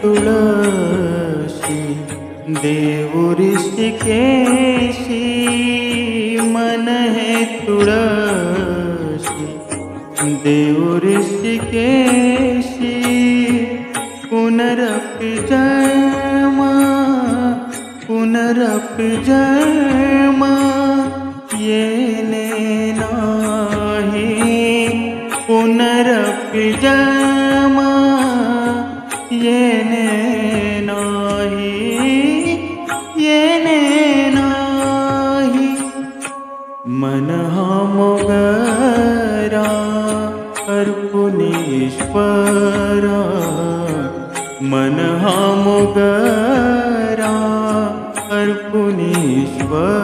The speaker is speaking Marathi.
तुळशी देव ऋषिकेशी मन हे तुळशी देव ऋषिकेशी पुनरपि जन्म येणे नाही पुनरपि जन्म येणे नाही मन हा मोगरा अर्पुनीश्वरा मन हा मोगरा अर्पुनीश्वरा